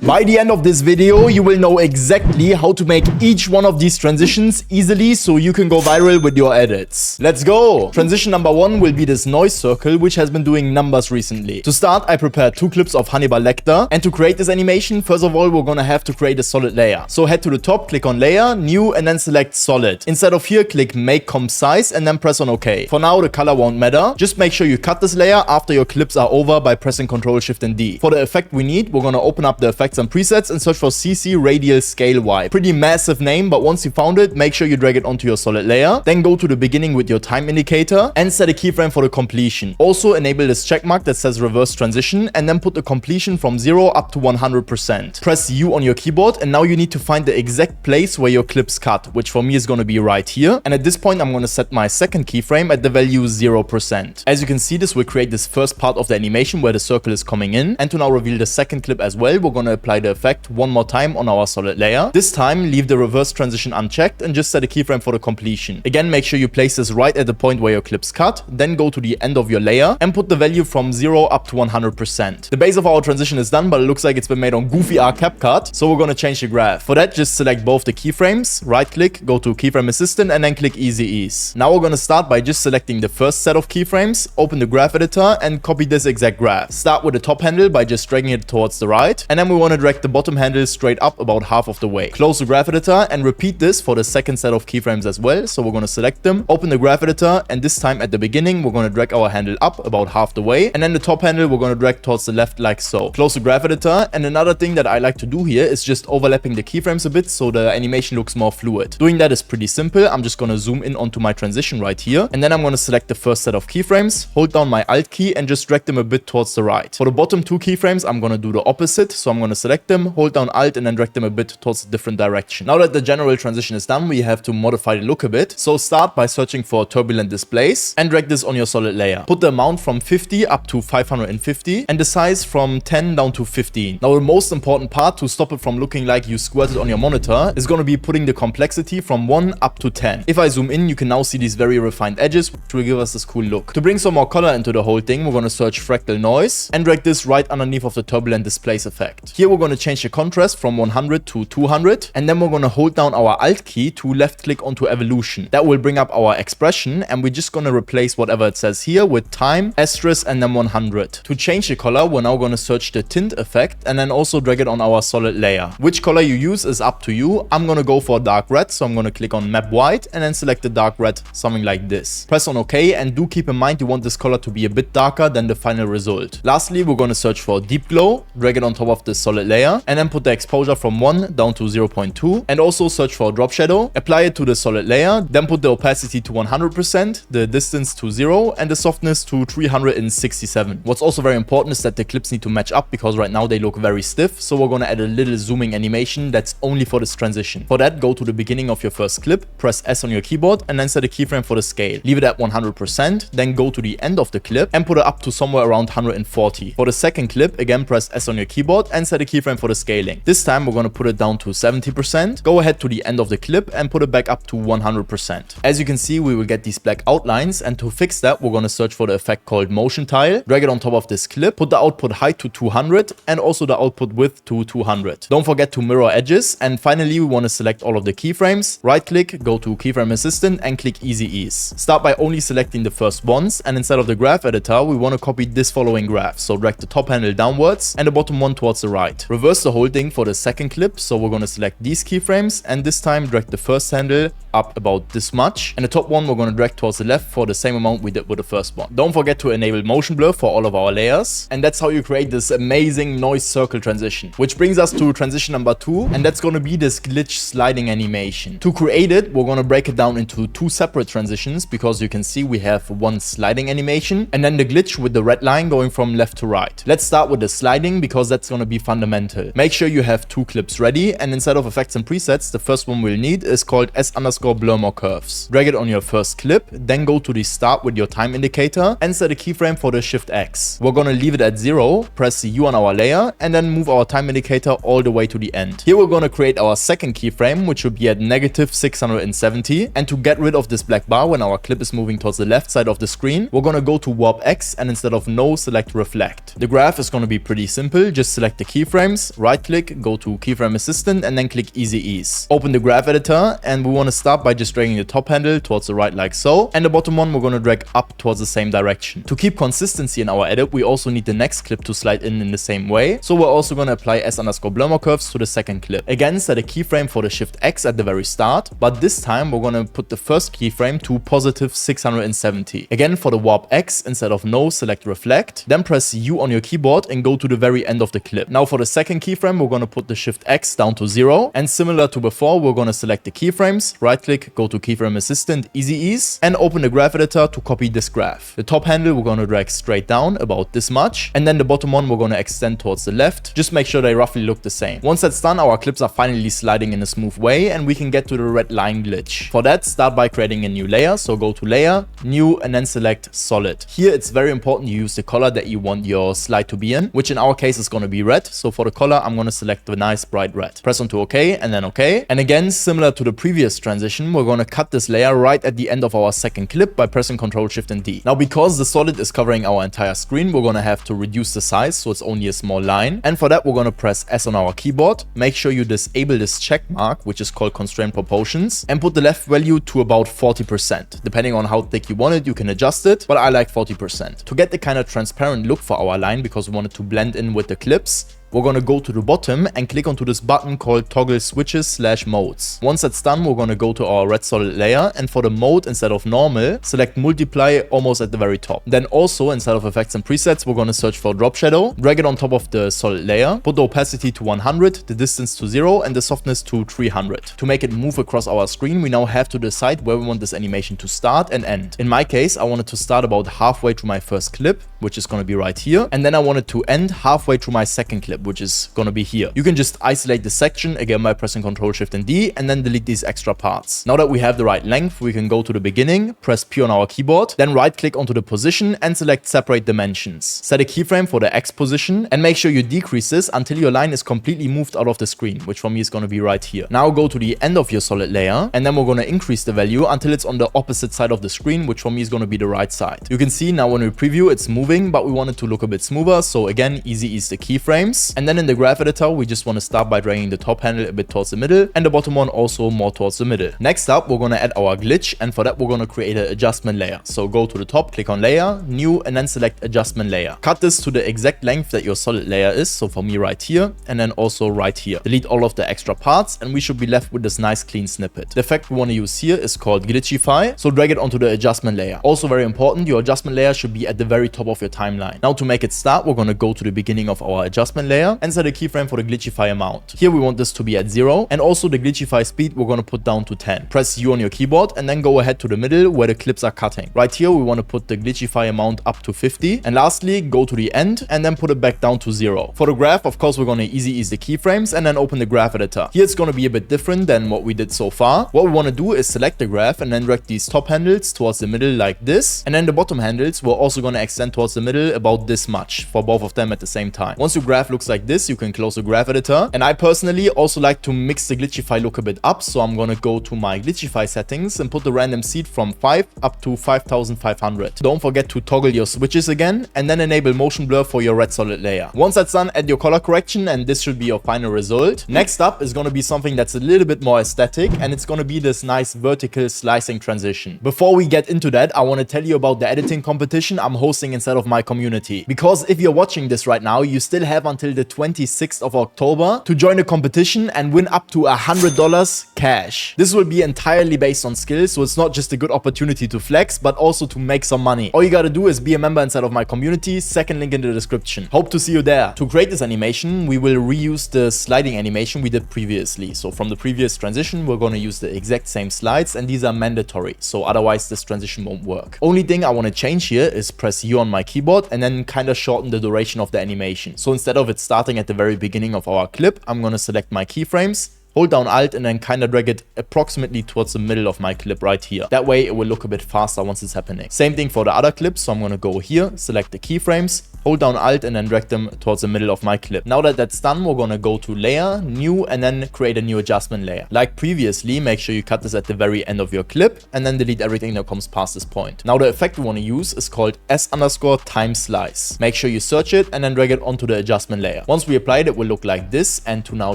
By the end of this video, you will know exactly how to make each one of these transitions easily so you can go viral with your edits. Let's go! Transition number 1 will be this noise circle, which has been doing numbers recently. To start, I prepared 2 clips of Hannibal Lecter, and to create this animation, first of all, we're gonna have to create a solid layer. So head to the top, click on Layer, New, and then select Solid. Instead of here, click Make Comp Size, and then press on OK. For now, the color won't matter. Just make sure you cut this layer after your clips are over by pressing Ctrl Shift and D. For the effect we need, we're gonna open up the effects and presets and search for CC Radial Scale Wipe. Pretty massive name, but once you found it, make sure you drag it onto your solid layer. Then go to the beginning with your time indicator and set a keyframe for the completion. Also enable this check mark that says reverse transition and then put the completion from 0 up to 100%. Press U on your keyboard and now you need to find the exact place where your clips cut, which for me is gonna be right here. And at this point, I'm gonna set my second keyframe at the value 0%. As you can see, this will create this first part of the animation where the circle is coming in. And to now reveal the second clip as well, we're gonna apply the effect one more time on our solid layer. This time, leave the reverse transition unchecked and just set a keyframe for the completion. Again, make sure you place this right at the point where your clips cut, then go to the end of your layer and put the value from 0 up to 100%. The base of our transition is done, but it looks like it's been made on goofy R CapCut, so we're gonna change the graph. For that, just select both the keyframes, right click, go to Keyframe Assistant and then click Easy Ease. Now we're gonna start by just selecting the first set of keyframes, open the graph editor and copy this exact graph. Start with the top handle by just dragging it towards the right, and then we want to drag the bottom handle straight up about half of the way. Close the graph editor and repeat this for the second set of keyframes as well. So we're going to select them, open the graph editor, and this time at the beginning we're going to drag our handle up about half the way, and then the top handle we're going to drag towards the left like so. Close the graph editor, and another thing that I like to do here is just overlapping the keyframes a bit so the animation looks more fluid. Doing that is pretty simple. I'm just going to zoom in onto my transition right here, and then I'm going to select the first set of keyframes, hold down my Alt key and just drag them a bit towards the right. For the bottom 2 keyframes, I'm going to do the opposite, so I'm going to select them, hold down Alt and then drag them a bit towards a different direction. Now that the general transition is done, we have to modify the look a bit. So start by searching for turbulent displays and drag this on your solid layer. Put the amount from 50 up to 550 and the size from 10 down to 15. Now the most important part to stop it from looking like you squirted on your monitor is going to be putting the complexity from 1 up to 10. If I zoom in, you can now see these very refined edges, which will give us this cool look. To bring some more color into the whole thing, we're going to search fractal noise and drag this right underneath of the turbulent displays effect. Here we're going to change the contrast from 100 to 200, and then we're going to hold down our Alt key to left click onto evolution. That will bring up our expression, and we're just going to replace whatever it says here with time, asterisk, and then 100. To change the color, we're now going to search the tint effect and then also drag it on our solid layer. Which color you use is up to you. I'm going to go for dark red, so I'm going to click on map white and then select the dark red, something like this. Press on OK, and do keep in mind you want this color to be a bit darker than the final result. Lastly, we're going to search for deep glow, drag it on top of the solid layer, and then put the exposure from 1 down to 0.2, and also search for drop shadow, apply it to the solid layer, then put the opacity to 100%, the distance to 0, and the softness to 367. What's also very important is that the clips need to match up because right now they look very stiff, so we're going to add a little zooming animation that's only for this transition. For that, go to the beginning of your first clip, press S on your keyboard, and then set a keyframe for the scale. Leave it at 100%, then go to the end of the clip and put it up to somewhere around 140. For the second clip, again press S on your keyboard and set a keyframe for the scaling. This time we're going to put it down to 70%. Go ahead to the end of the clip and put it back up to 100%. As you can see, we will get these black outlines, and to fix that, we're going to search for the effect called motion tile, drag it on top of this clip, put the output height to 200 and also the output width to 200. Don't forget to mirror edges, and finally we want to select all of the keyframes, right click, go to Keyframe Assistant and click Easy Ease. Start by only selecting the first ones, and instead of the graph editor, we want to copy this following graph. So drag the top handle downwards and the bottom one towards the right. Reverse the whole thing for the second clip, so we're going to select these keyframes and this time drag the first handle up about this much, and the top one we're going to drag towards the left for the same amount we did with the first one. Don't forget to enable motion blur for all of our layers, and that's how you create this amazing noise circle transition. Which brings us to transition number 2, and that's going to be this glitch sliding animation. To create it, we're going to break it down into 2 separate transitions because you can see we have one sliding animation and then the glitch with the red line going from left to right. Let's start with the sliding because that's going to be fundamental. Make sure you have 2 clips ready, and instead of effects and presets, the first one we'll need is called S_blur more curves. Drag it on your first clip, then go to the start with your time indicator and set a keyframe for the Shift X. We're going to leave it at 0, press the U on our layer, and then move our time indicator all the way to the end. Here we're going to create our second keyframe, which will be at -670, and to get rid of this black bar when our clip is moving towards the left side of the screen, we're going to go to Warp X and instead of No, select Reflect. The graph is going to be pretty simple. Just select the keyframe keyframes, right click, go to keyframe assistant, and then click easy ease. Open the graph editor, and we want to start by just dragging the top handle towards the right like so, and the bottom one we're going to drag up towards the same direction. To keep consistency in our edit, we also need the next clip to slide in the same way, so we're also going to apply S_blur curves to the second clip. Again, set a keyframe for the Shift X at the very start, but this time we're going to put the first keyframe to positive 670. Again, for the warp X, instead of no, select reflect, then press U on your keyboard and go to the very end of the clip. Now for the second keyframe, we're going to put the Shift X down to 0, and similar to before, we're going to select the keyframes, right click, go to keyframe assistant, easy ease, and open the graph editor to copy this graph. The top handle we're going to drag straight down about this much, and then the bottom one we're going to extend towards the left. Just make sure they roughly look the same. Once that's done, our clips are finally sliding in a smooth way, and we can get to the red line glitch. For that, start by creating a new layer. So go to layer, new, and then select solid. Here it's very important you use the color that you want your slide to be in, which in our case is going to be red. So for the color, I'm going to select the nice bright red. Press onto OK, and then OK. And again, similar to the previous transition, we're going to cut this layer right at the end of our second clip by pressing Ctrl Shift and D. Now, because the solid is covering our entire screen, we're going to have to reduce the size so it's only a small line. And for that, we're going to press S on our keyboard. Make sure you disable this check mark, which is called constraint proportions, and put the left value to about 40%. Depending on how thick you want it, you can adjust it, but I like 40%. To get the kind of transparent look for our line, because we want it to blend in with the clips, we're going to go to the bottom and click onto this button called toggle switches/modes. Once that's done, we're going to go to our red solid layer, and for the mode, instead of normal, select multiply almost at the very top. Then also, instead of effects and presets, we're going to search for drop shadow, drag it on top of the solid layer, put the opacity to 100, the distance to 0, and the softness to 300. To make it move across our screen, we now have to decide where we want this animation to start and end. In my case, I want it to start about halfway through my first clip, which is going to be right here, and then I want it to end halfway through my second clip, which is going to be here. You can just isolate the section again by pressing Ctrl Shift and D, and then delete these extra parts. Now that we have the right length, we can go to the beginning, press P on our keyboard, then right click onto the position and select separate dimensions. Set a keyframe for the X position and make sure you decrease this until your line is completely moved out of the screen, which for me is going to be right here. Now go to the end of your solid layer, and then we're going to increase the value until it's on the opposite side of the screen, which for me is going to be the right side. You can see now when we preview, it's moving, but we want it to look a bit smoother. So again, easy ease the keyframes, and then in the graph editor, we just want to start by dragging the top handle a bit towards the middle and the bottom one also more towards the middle. Next up, we're going to add our glitch, and for that, we're going to create an adjustment layer. So go to the top, click on layer, new, and then select adjustment layer. Cut this to the exact length that your solid layer is. So for me right here, and then also right here. Delete all of the extra parts, and we should be left with this nice clean snippet. The effect we want to use here is called glitchify. So drag it onto the adjustment layer. Also very important, your adjustment layer should be at the very top of your timeline. Now to make it start, we're going to go to the beginning of our adjustment layer and set a keyframe for the glitchify amount. Here we want this to be at 0, and also the glitchify speed we're going to put down to 10. Press U on your keyboard and then go ahead to the middle where the clips are cutting. Right here we want to put the glitchify amount up to 50, and lastly go to the end and then put it back down to 0. For the graph, of course, we're going to easy ease the keyframes and then open the graph editor. Here it's going to be a bit different than what we did so far. What we want to do is select the graph and then drag these top handles towards the middle like this, and then the bottom handles we're also going to extend towards the middle about this much for both of them at the same time. Once your graph looks like this, you can close the graph editor, and I personally also like to mix the glitchify look a bit up, so I'm going to go to my glitchify settings and put the random seed from 5 up to 5500. Don't forget to toggle your switches again, and then enable motion blur for your red solid layer. Once that's done, add your color correction, and this should be your final result. Next up is going to be something that's a little bit more aesthetic, and it's going to be this nice vertical slicing transition. Before we get into that, I want to tell you about the editing competition I'm hosting inside of my community. Because if you're watching this right now, you still have until the 26th of October to join the competition and win up to $100 cash. This will be entirely based on skills, so it's not just a good opportunity to flex, but also to make some money. All you gotta do is be a member inside of my community, second link in the description. Hope to see you there. To create this animation, we will reuse the sliding animation we did previously. So from the previous transition, we're gonna use the exact same slides, and these are mandatory, so otherwise this transition won't work. Only thing I want to change here is press U on my keyboard and then kind of shorten the duration of the animation. So instead of it starting at the very beginning of our clip, I'm going to select my keyframes, hold down Alt, and then kind of drag it approximately towards the middle of my clip right here. That way it will look a bit faster once it's happening. Same thing for the other clips, so I'm going to go here, select the keyframes, hold down Alt and then drag them towards the middle of my clip. Now that that's done, we're gonna go to Layer, New, and then create a new adjustment layer. Like previously, make sure you cut this at the very end of your clip and then delete everything that comes past this point. Now the effect we want to use is called S_time slice. Make sure you search it and then drag it onto the adjustment layer. Once we apply it, it will look like this, and to now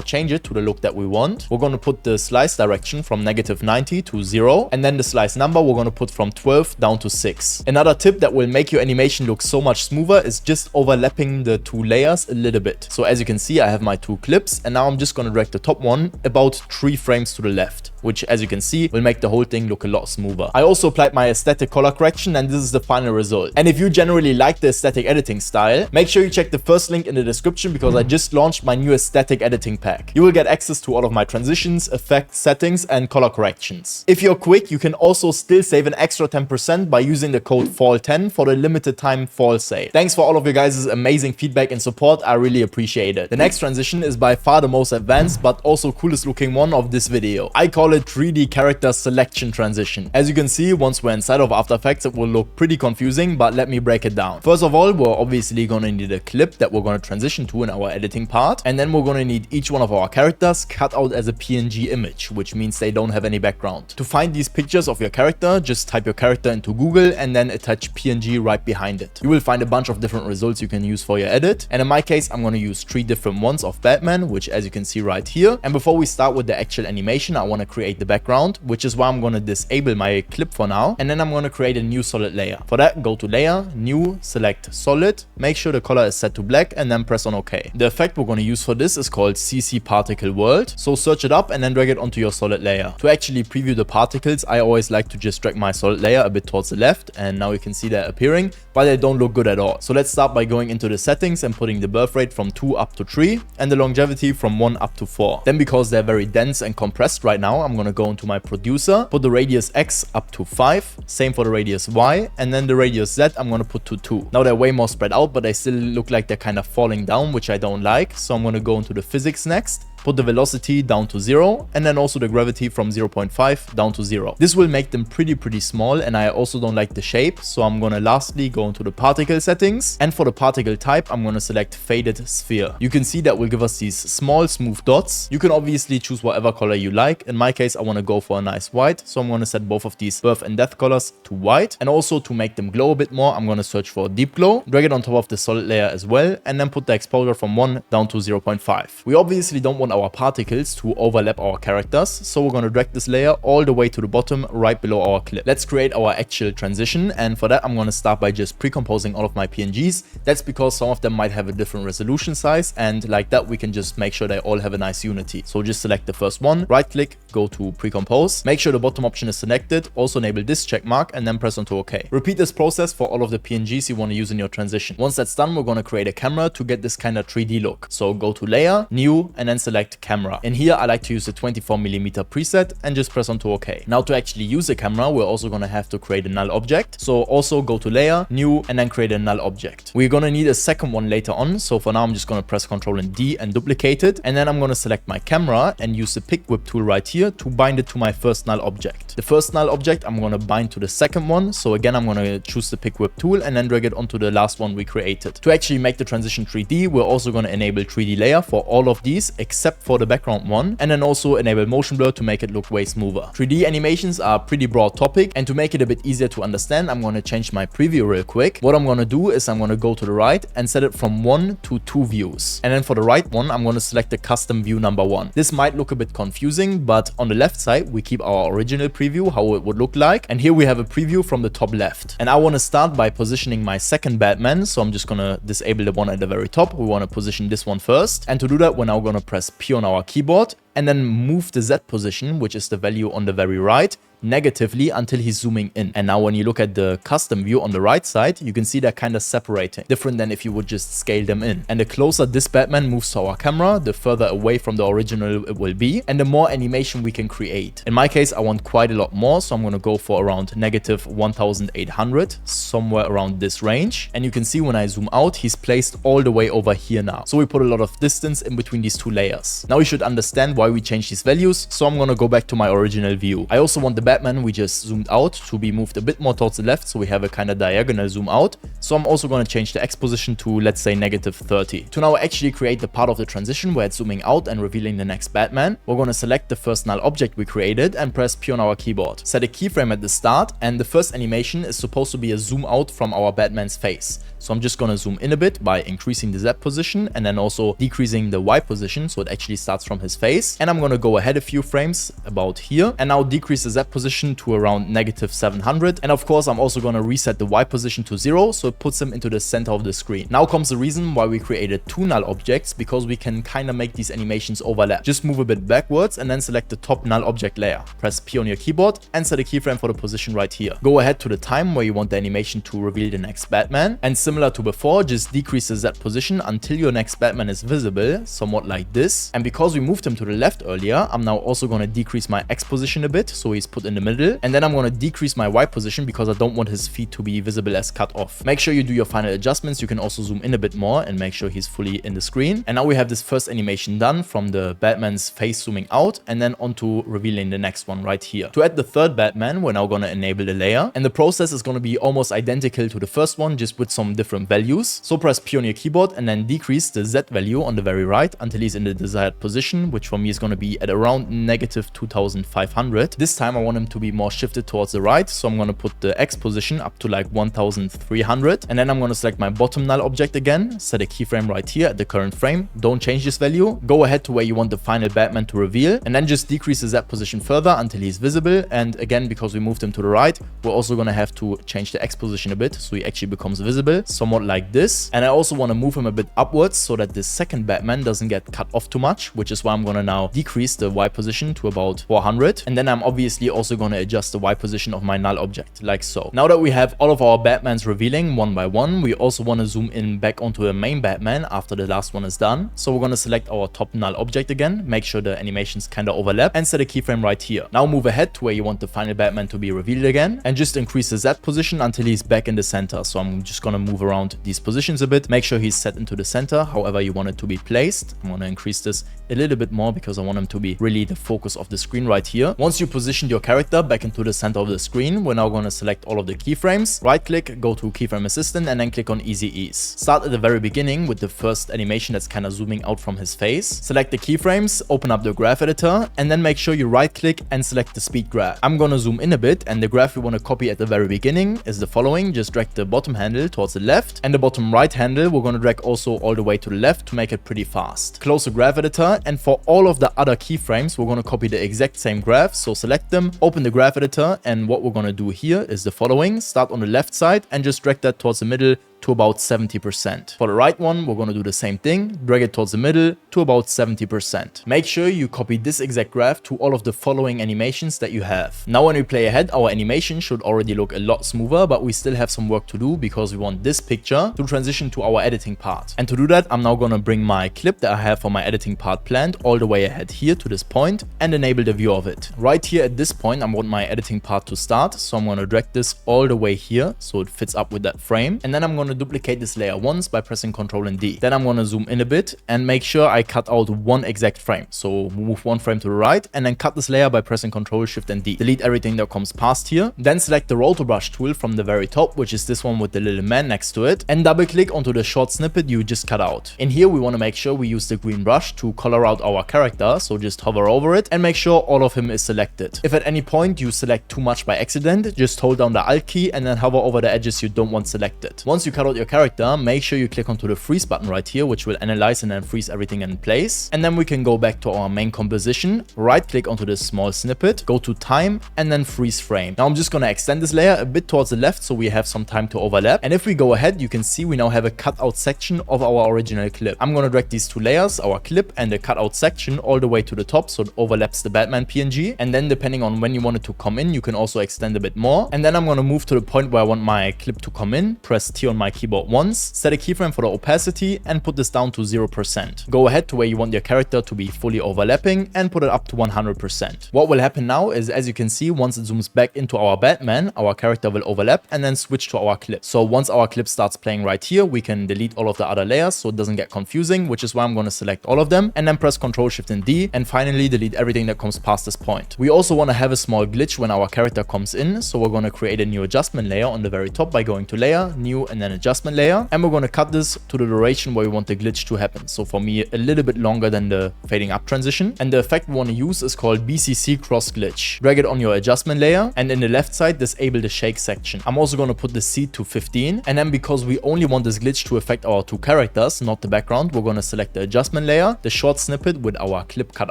change it to the look that we want, we're going to put the slice direction from -90 to 0, and then the slice number we're going to put from 12 down to 6. Another tip that will make your animation look so much smoother is just overlapping the two layers a little bit. So as you can see, I have my two clips, and now I'm just going to drag the top one about 3 frames to the left, which as you can see will make the whole thing look a lot smoother. I also applied my aesthetic color correction, and this is the final result. And if you generally like the aesthetic editing style, make sure you check the first link in the description because I just launched my new aesthetic editing pack. You will get access to all of my transitions, effects, settings, and color corrections. If you're quick, you can also still save an extra 10% by using the code FALL10 for the limited time fall sale. Thanks for all of your guys' amazing feedback and support. I really appreciate it. The next transition is by far the most advanced but also coolest looking one of this video. I call it 3D character selection transition. As you can see, once we're inside of After Effects, it will look pretty confusing, but let me break it down. First of all, we're obviously gonna need a clip that we're gonna transition to in our editing part, and then we're gonna need each one of our characters cut out as a PNG image, which means they don't have any background. To find these pictures of your character, just type your character into Google and then attach PNG right behind it. You will find a bunch of different results you can use for your edit, and in my case, I'm gonna use 3 different ones of Batman, which as you can see right here. And before we start with the actual animation, I wanna create the background, which is why I'm gonna disable my clip for now, and then I'm gonna create a new solid layer. For that, go to Layer, New, select Solid, make sure the color is set to black, and then press on OK. The effect we're gonna use for this is called CC Particle World, so search it up and then drag it onto your solid layer. To actually preview the particles, I always like to just drag my solid layer a bit towards the left, and now you can see they're appearing, but they don't look good at all. So let's start by going into the settings and putting the birth rate from 2 up to 3, and the longevity from 1 up to 4. Then because they're very dense and compressed right now, I'm gonna go into my producer, put the radius X up to 5, same for the radius Y, and then the radius Z I'm gonna put to 2. Now they're way more spread out, but they still look like they're kind of falling down, which I don't like, so I'm gonna go into the physics next, put the velocity down to 0, and then also the gravity from 0.5 down to 0. This will make them pretty small, and I also don't like the shape, so I'm gonna lastly go into the particle settings, and for the particle type, I'm gonna select faded sphere. You can see that will give us these small smooth dots. You can obviously choose whatever color you like. In my case, I wanna go for a nice white, so I'm gonna set both of these birth and death colors to white, and also to make them glow a bit more, I'm gonna search for deep glow, drag it on top of the solid layer as well, and then put the exposure from 1 down to 0.5. We obviously don't want our particles to overlap our characters, so we're going to drag this layer all the way to the bottom right below our clip. Let's create our actual transition, and for that I'm going to start by just pre-composing all of my PNGs. That's because some of them might have a different resolution size, and like that we can just make sure they all have a nice unity. So just select the first one, right click, go to pre-compose, make sure the bottom option is selected, also enable this check mark, and then press onto OK. Repeat this process for all of the PNGs you want to use in your transition. Once that's done, we're going to create a camera to get this kind of 3D look. So go to Layer, New, and then select Camera. And here I like to use the 24mm preset and just press onto OK. Now to actually use a camera, we're also going to have to create a null object. So also go to Layer, New, and then create a null object. We're going to need a second one later on. So for now, I'm just going to press Ctrl and D and duplicate it. And then I'm going to select my camera and use the pick whip tool right here to bind it to my first null object. The first null object I'm going to bind to the second one. So again, I'm going to choose the pick whip tool and then drag it onto the last one we created. To actually make the transition 3D, we're also going to enable 3D layer for all of these except for the background one, and then also enable motion blur to make it look way smoother. 3D animations are a pretty broad topic, and to make it a bit easier to understand, I'm going to change my preview real quick. What I'm going to do is I'm going to go to the right and set it from 1 to 2 views. And then for the right one, I'm going to select the custom view number 1. This might look a bit confusing, but on the left side, we keep our original preview, how it would look like. And here we have a preview from the top left. And I want to start by positioning my second Batman. So I'm just going to disable the one at the very top. We want to position this one first. And to do that, we're now going to press P on our keyboard and then move the Z position, which is the value on the very right, negatively until he's zooming in. And now when you look at the custom view on the right side, you can see they're kind of separating, different than if you would just scale them in. And the closer this Batman moves to our camera, the further away from the original it will be, and the more animation we can create. In my case, I want quite a lot more, so I'm going to go for around -1800, somewhere around this range. And you can see when I zoom out, he's placed all the way over here now. So we put a lot of distance in between these two layers. Now you should understand why we changed these values, so I'm going to go back to my original view. I also want the Batman we just zoomed out to be moved a bit more towards the left, so we have a kind of diagonal zoom out. So I'm also going to change the X position to, let's say, -30. To now actually create the part of the transition where it's zooming out and revealing the next Batman, we're going to select the first null object we created and press P on our keyboard. Set a keyframe at the start, and the first animation is supposed to be a zoom out from our Batman's face. So I'm just going to zoom in a bit by increasing the Z position and then also decreasing the Y position so it actually starts from his face. And I'm going to go ahead a few frames about here and now decrease the Z position to around -700. And of course, I'm also going to reset the Y position to 0 so it puts him into the center of the screen. Now comes the reason why we created two null objects, because we can kind of make these animations overlap. Just move a bit backwards and then select the top null object layer. Press P on your keyboard and set a keyframe for the position right here. Go ahead to the time where you want the animation to reveal the next Batman, and similar to before, just decrease the Z position until your next Batman is visible, somewhat like this. And because we moved him to the left earlier, I'm now also going to decrease my X position a bit so he's put in the middle, and then I'm going to decrease my Y position because I don't want his feet to be visible as cut off. Make sure you do your final adjustments. You can also zoom in a bit more and make sure he's fully in the screen. And now we have this first animation done from the Batman's face zooming out and then onto revealing the next one right here. To add the third Batman, we're now going to enable the layer, and the process is going to be almost identical to the first one, just with some different values. So press P on your keyboard and then decrease the Z value on the very right until he's in the desired position, which for me is going to be at around -2500. This time I want him to be more shifted towards the right, so I'm going to put the X position up to like 1300, and then I'm going to select my bottom null object again, set a keyframe right here at the current frame, don't change this value, go ahead to where you want the final Batman to reveal, and then just decrease the Z position further until he's visible. And again, because we moved him to the right, we're also going to have to change the X position a bit so he actually becomes visible, somewhat like this. And I also want to move him a bit upwards so that this second Batman doesn't get cut off too much, which is why I'm going to now decrease the Y position to about 400. And then I'm obviously also going to adjust the Y position of my null object, like so. Now that we have all of our Batmans revealing one by one, we also want to zoom in back onto the main Batman after the last one is done. So we're going to select our top null object again, make sure the animations kind of overlap, and set a keyframe right here. Now move ahead to where you want the final Batman to be revealed again, and just increase the Z position until he's back in the center. So I'm just going to move around these positions a bit, make sure he's set into the center however you want it to be placed. I'm going to increase this a little bit more because I want him to be really the focus of the screen right here. Once you positioned your character back into the center of the screen, we're now going to select all of the keyframes, right click, go to keyframe assistant, and then click on easy ease. Start at the very beginning with the first animation that's kind of zooming out from his face. Select the keyframes, open up the graph editor, and then make sure you right click and select the speed graph. I'm going to zoom in a bit, and the graph we want to copy at the very beginning is the following. Just drag the bottom handle towards the left, and the bottom right handle we're going to drag also all the way to the left to make it pretty fast. Close the graph editor, and for all of the other keyframes we're going to copy the exact same graph. So select them, open the graph editor, and what we're going to do here is the following. Start on the left side and just drag that towards the middle to about 70%. For the right one, we're going to do the same thing, drag it towards the middle to about 70%. Make sure you copy this exact graph to all of the following animations that you have. Now when we play ahead, our animation should already look a lot smoother, but we still have some work to do because we want this picture to transition to our editing part. And to do that, I'm now going to bring my clip that I have for my editing part planned all the way ahead here to this point and enable the view of it. Right here at this point, I want my editing part to start, so I'm going to drag this all the way here so it fits up with that frame, and then I'm going to duplicate this layer once by pressing Ctrl and D. Then I'm going to zoom in a bit and make sure I cut out one exact frame. So move one frame to the right and then cut this layer by pressing Ctrl, Shift and D. Delete everything that comes past here. Then select the rotor brush tool from the very top, which is this one with the little man next to it, and double click onto the short snippet you just cut out. In here we want to make sure we use the green brush to color out our character, so just hover over it and make sure all of him is selected. If at any point you select too much by accident, just hold down the Alt key and then hover over the edges you don't want selected. Once you cut out your character, make sure you click onto the freeze button right here, which will analyze and then freeze everything in place. And then we can go back to our main composition, right click onto this small snippet, go to time, and then freeze frame. Now I'm just going to extend this layer a bit towards the left so we have some time to overlap. And if we go ahead, you can see we now have a cutout section of our original clip. I'm going to drag these two layers, our clip and the cutout section, all the way to the top so it overlaps the Batman PNG. And then depending on when you want it to come in, you can also extend a bit more. And then I'm going to move to the point where I want my clip to come in, press T on my keyboard once, set a keyframe for the opacity and put this down to 0%. Go ahead to where you want your character to be fully overlapping and put it up to 100%. What will happen now is, as you can see, once it zooms back into our Batman, our character will overlap and then switch to our clip. So once our clip starts playing right here, we can delete all of the other layers so it doesn't get confusing, which is why I'm going to select all of them and then press Ctrl Shift and D and finally delete everything that comes past this point. We also want to have a small glitch when our character comes in, so we're going to create a new adjustment layer on the very top by going to Layer, New, and then Adjustment Layer, and we're going to cut this to the duration where we want the glitch to happen. So for me, a little bit longer than the fading up transition, and the effect we want to use is called BCC Cross Glitch. Drag it on your adjustment layer and in the left side disable the shake section. I'm also going to put the seed to 15, and then because we only want this glitch to affect our two characters, not the background, we're going to select the adjustment layer, the short snippet with our clip cut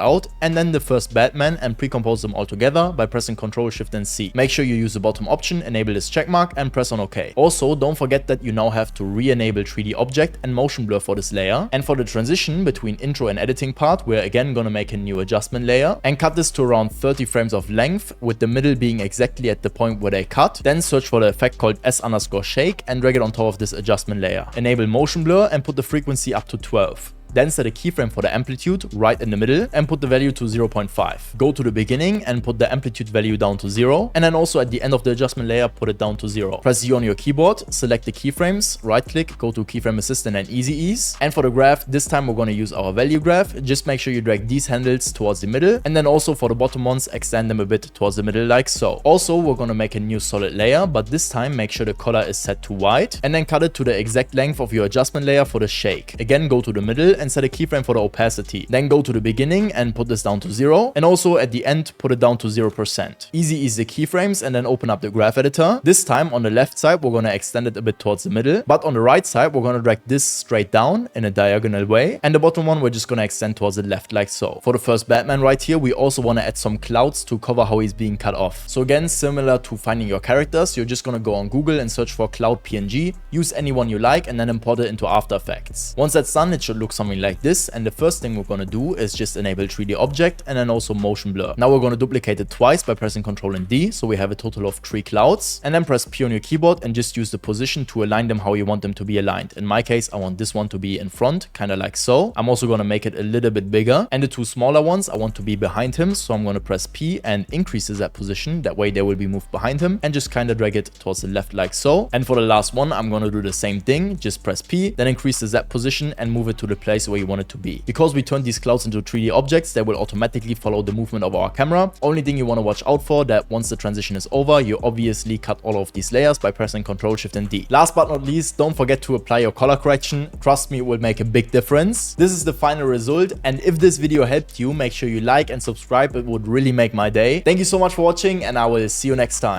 out, and then the first Batman and pre-compose them all together by pressing Ctrl Shift and C. Make sure you use the bottom option, enable this check mark and press on OK. Also, don't forget that you now have to re-enable 3D object and motion blur for this layer, and for the transition between intro and editing part, we're again going to make a new adjustment layer and cut this to around 30 frames of length, with the middle being exactly at the point where they cut. Then search for the effect called S_shake and drag it on top of this adjustment layer. Enable motion blur and put the frequency up to 12. Then set a keyframe for the amplitude right in the middle and put the value to 0.5. Go to the beginning and put the amplitude value down to 0. And then also at the end of the adjustment layer, put it down to 0. Press U on your keyboard, select the keyframes, right click, go to Keyframe Assistant and Easy Ease. And for the graph, this time we're going to use our value graph. Just make sure you drag these handles towards the middle. And then also for the bottom ones, extend them a bit towards the middle like so. Also, we're going to make a new solid layer, but this time make sure the color is set to white. And then cut it to the exact length of your adjustment layer for the shake. Again, go to the middle and set a keyframe for the opacity. Then go to the beginning and put this down to 0. And also at the end, put it down to 0%. Easy ease the keyframes and then open up the graph editor. This time on the left side, we're going to extend it a bit towards the middle. But on the right side, we're going to drag this straight down in a diagonal way. And the bottom one, we're just going to extend towards the left like so. For the first Batman right here, we also want to add some clouds to cover how he's being cut off. So again, similar to finding your characters, you're just going to go on Google and search for cloud PNG. Use any one you like and then import it into After Effects. Once that's done, it should look something like this. And the first thing we're going to do is just enable 3D object and then also motion blur. Now we're going to duplicate it twice by pressing Ctrl and D, so we have a total of 3 clouds, and then press P on your keyboard and just use the position to align them how you want them to be aligned. In my case, I want this one to be in front, kind of like so. I'm also going to make it a little bit bigger, and the 2 smaller ones I want to be behind him, so I'm going to press P and increase the Z position. That way they will be moved behind him, and just kind of drag it towards the left like so. And for the last one, I'm going to do the same thing. Just press P, then increase the Z position and move it to the place where you want it to be. Because we turned these clouds into 3D objects, they will automatically follow the movement of our camera. Only thing you want to watch out for, that once the transition is over, you obviously cut all of these layers by pressing Ctrl Shift and D. Last but not least, don't forget to apply your color correction. Trust me, it will make a big difference. This is the final result, and if this video helped you, make sure you like and subscribe. It would really make my day. Thank you so much for watching, and I will see you next time.